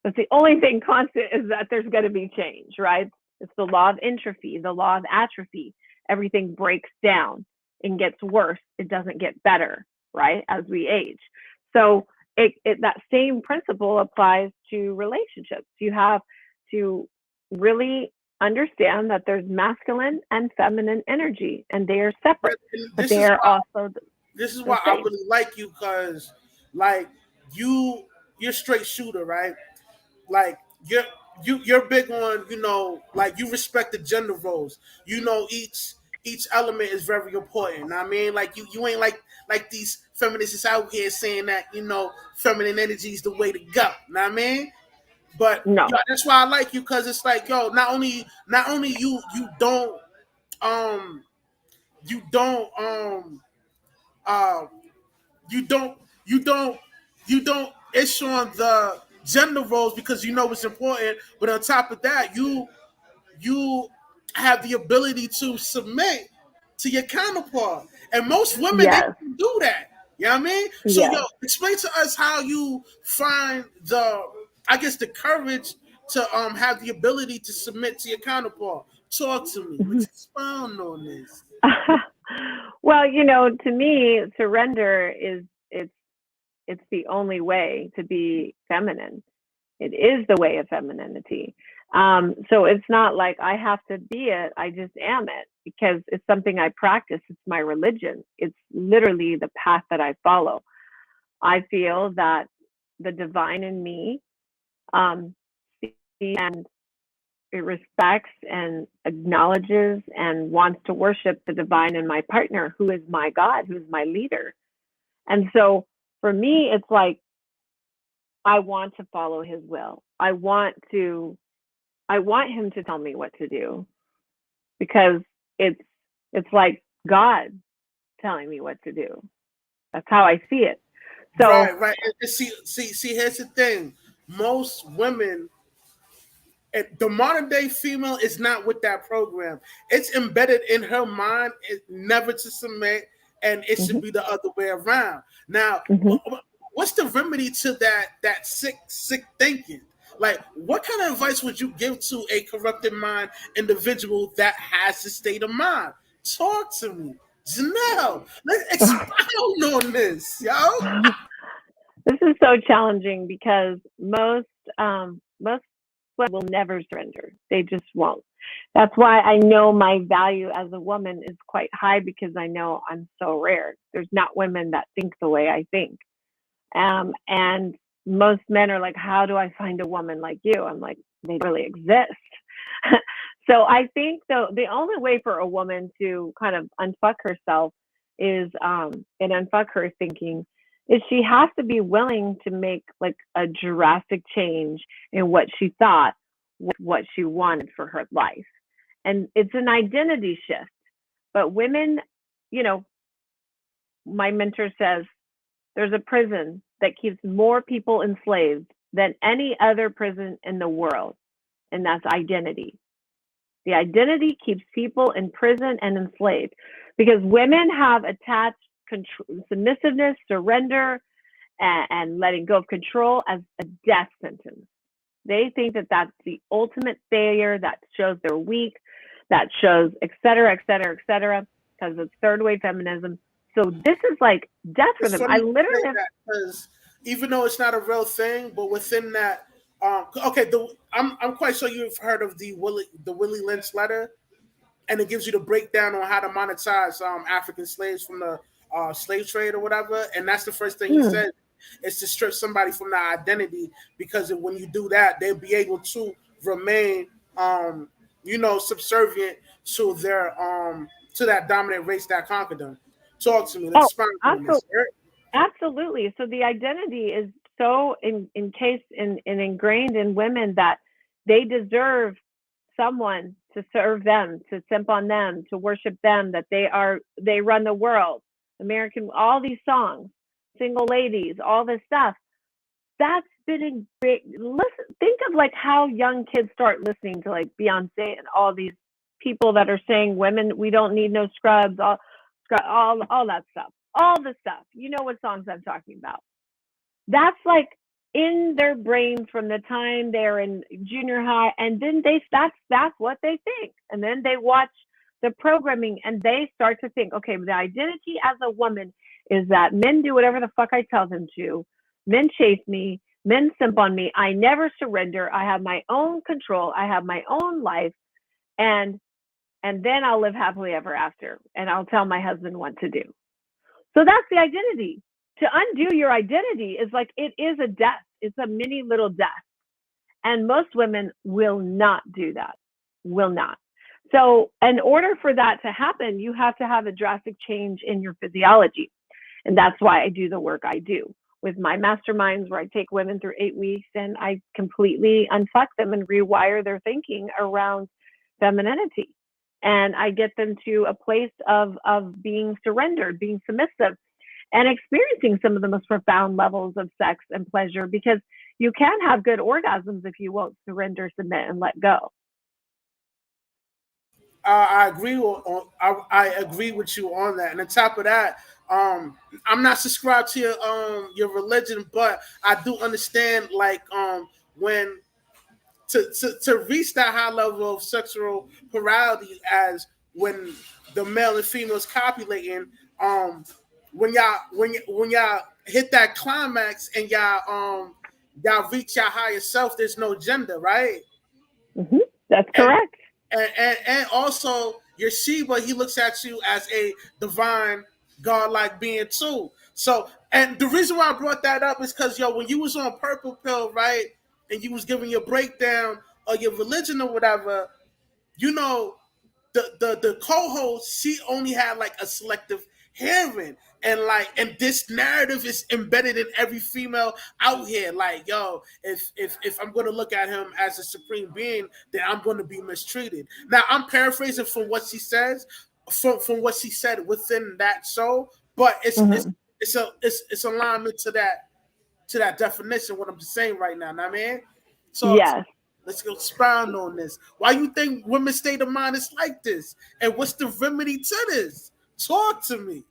But the only thing constant is that there's going to be change, right? It's the law of entropy, the law of atrophy. Everything breaks down and gets worse. It doesn't get better, right, as we age. So that same principle applies to relationships. You have to really understand that there's masculine and feminine energy, and they are separate, And but they are also this is the why I same. really like you, because like you're straight shooter, right? Like you're you're big on, like you respect the gender roles. Each element is very important. I mean, like you ain't like these feminists out here saying that feminine energy is the way to go. Know what I mean? But No. that's why I like you, because it's like, yo, not only um you don't uh you don't you don't you don't issue on the gender roles because you know it's important, but on top of that, you have the ability to submit to your counterpart. And most women, they Yes. can do that. You know what I mean? So, yo, Yes. explain to us how you find I guess, the courage to have the ability to submit to your counterpart. Talk to me. Let's expound on this. Well, to me, surrender is it's the only way to be feminine. It is the way of femininity. So it's not like I have to be it. I just am it because it's something I practice. It's my religion. It's literally the path that I follow. I feel that the divine in me um, sees and it respects and acknowledges and wants to worship the divine in my partner, who is my God, who's my leader. And so for me, it's like I want to follow his will. I want him to tell me what to do because it's it's like God telling me what to do. That's how I see it. So, Right, right. And see. Here's the thing: most women, the modern day female, is not with that program. It's embedded in her mind, never to submit, and it should mhm, be the other way around. Now, mhm. what's the remedy to that sick thinking? Like, what kind of advice would you give to a corrupted mind individual that has this state of mind? Talk to me, Jennelle. Let's expound on this, yo. This is so challenging because most women will never surrender. They just won't. That's why I know my value as a woman is quite high because I know I'm so rare. There's not women that think the way I think. And most men are like, how do I find a woman like you? I'm like, they really exist. So I think the only way for a woman to kind of unfuck herself is and unfuck her thinking is she has to be willing to make like a drastic change in what she thought what she wanted for her life. And it's an identity shift. But women, you know, my mentor says there's a prison that keeps more people enslaved than any other prison in the world, and that's identity. The identity keeps people in prison and enslaved because women have attached submissiveness, surrender, and letting go of control as a death sentence. They think that that's the ultimate failure, that shows they're weak, that shows et cetera, et cetera, et cetera, because it's third wave feminism. So this is like death for It's them. funny I you say literally have, that, because even though it's not a real thing, but within that, okay, I'm quite sure you've heard of the Willie Lynch letter, and it gives you the breakdown on how to monetize African slaves from the slave trade or whatever. And that's the first thing he hmm, said, is to strip somebody from their identity, because when you do that, they'll be able to remain, subservient to to that dominant race that conquered them. Talk to me. Let's oh, expound on absolutely. this. Right? Absolutely. So the identity is so encased and ingrained in women that they deserve someone to serve them, to simp on them, to worship them, that they run the world. American, all these songs, single ladies, all this stuff. That's been in great. Listen, think of like how young kids start listening to like Beyonce and all these people that are saying women we don't need no scrubs, all that stuff, all the stuff. You know what songs I'm talking about? That's like in their brains from the time they're in junior high, and then that's what they think, and then they watch the programming and they start to think, okay, the identity as a woman is that men do whatever the fuck I tell them to, men chase me, men simp on me, I never surrender, I have my own control, I have my own life, and then I'll live happily ever after, and I'll tell my husband what to do. So that's the identity. To undo your identity is like it is a death. It's a mini little death. And most women will not do that, will not. So, in order for that to happen, you have to have a drastic change in your physiology. And that's why I do the work I do with my masterminds, where I take women through 8 weeks and I completely unfuck them and rewire their thinking around femininity. And I get them to a place of being surrendered, being submissive, and experiencing some of the most profound levels of sex and pleasure, because you can have good orgasms if you won't surrender, submit, and let go. I agree I agree with you on that. And on top of that, I'm not subscribed to your religion, but I do understand like when to reach that high level of sexual plurality as when the male and female is copulating, when y'all hit that climax and y'all reach your higher self, there's no gender, right? Mm-hmm. That's And correct. and also your Sheba, he looks at you as a divine godlike being too. So, and the reason why I brought that up is because when you was on Purple Pill, right, and you was giving your breakdown of your religion or whatever, you know, the co-host, she only had like a selective hearing, and this narrative is embedded in every female out here. Like, yo, if I'm gonna look at him as a supreme being, then I'm gonna be mistreated. Now I'm paraphrasing from what she says, from what she said within that show, but Mm-hmm. it's alignment to that definition. What I'm just saying right now, know what I mean? So Yes. let's go expound on this. Why you think women's state of mind is like this? And what's the remedy to this? Talk to me.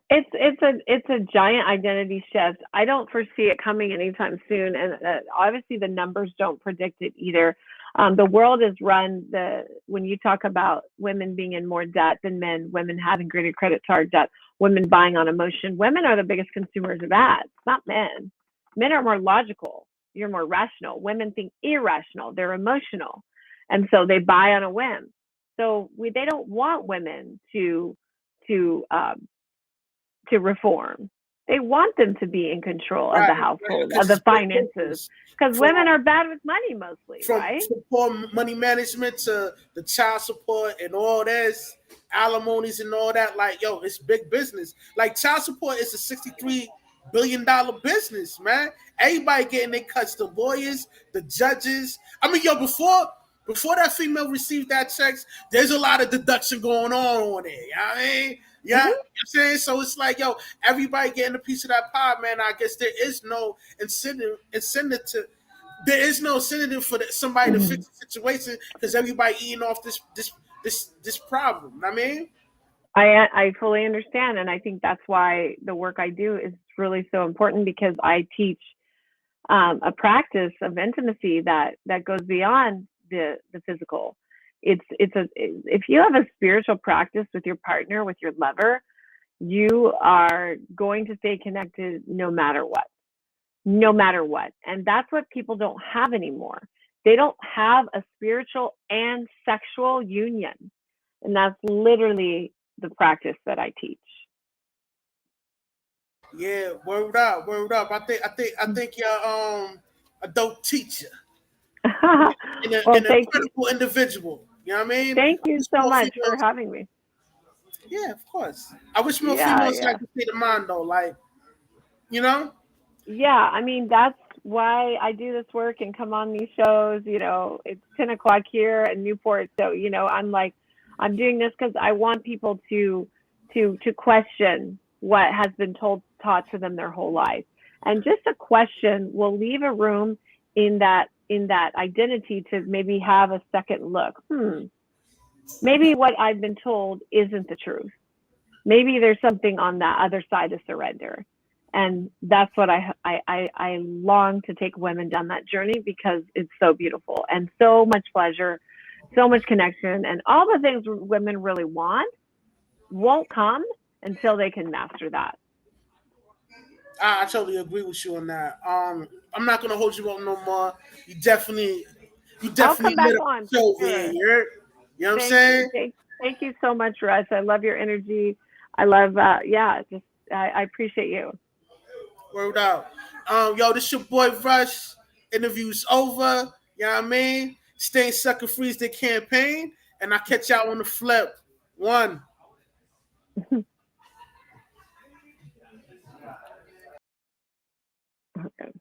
It's a giant identity shift. I don't foresee it coming anytime soon, and obviously the numbers don't predict it either. The world is run when you talk about women being in more debt than men, women having greater credit card debt, women buying on emotion. Women are the biggest consumers of ads, not men. Men are more logical. You're more rational. Women think irrational. They're emotional, and so they buy on a whim. So they don't want women to reform. They want them to be in control of Right, the right, household, of because the it's big finances, business. because From women are bad with money mostly, from right? from poor money management to the child support and all this, alimonies and all that. Like, yo, it's big business. Like, child support is a $63 billion business, man. Everybody getting their cuts. The lawyers, the judges. I mean, yo, before that female received that checks, there's a lot of deduction going on there. You know what I mean? Yeah, you know what Mm-hmm. I'm saying? So it's like, yo, everybody getting a piece of that pie, man. I guess there is no incentive to there is no incentive for somebody to Mm-hmm. fix the situation because everybody eating off this problem. I mean, I fully understand, and I think that's why the work I do is really so important, because I teach a practice of intimacy that goes beyond the physical. If you have a spiritual practice with your partner, with your lover, you are going to stay connected no matter what, no matter what. And that's what people don't have anymore. They don't have a spiritual and sexual union. And that's literally the practice that I teach. yeah, word up, word up. I think you're a dope teacher Well, and a thank you. critical individual. You know what I mean? Thank I you wish so more much for females. having me. Yeah, of course. I wish more Yeah, females yeah. had the state of mind though. Like, you know. Yeah, I mean, that's why I do this work and come on these shows. It's 10 o'clock here in Newport. So, I'm like, I'm doing this because I want people to question what has been taught to them their whole life. And just a question will leave a room in that identity to maybe have a second look. Maybe what I've been told isn't the truth. Maybe there's something on that other side of surrender. And that's what I long to take women down that journey, because it's so beautiful and so much pleasure, so much connection, and all the things women really want won't come until they can master that. I totally agree with you on that. I'm not gonna hold you up no more. You definitely, you I'll come definitely back lit up on the for show here. sure. You know what I'm Thank you. saying? Thank you so much, Russ. I love your energy. I love, yeah, just, I appreciate you. Word out. Yo, this your boy Rush. Interview's over. You know what I mean? Stay sucker freeze the campaign, and I catch y'all on the flip. One. Okay.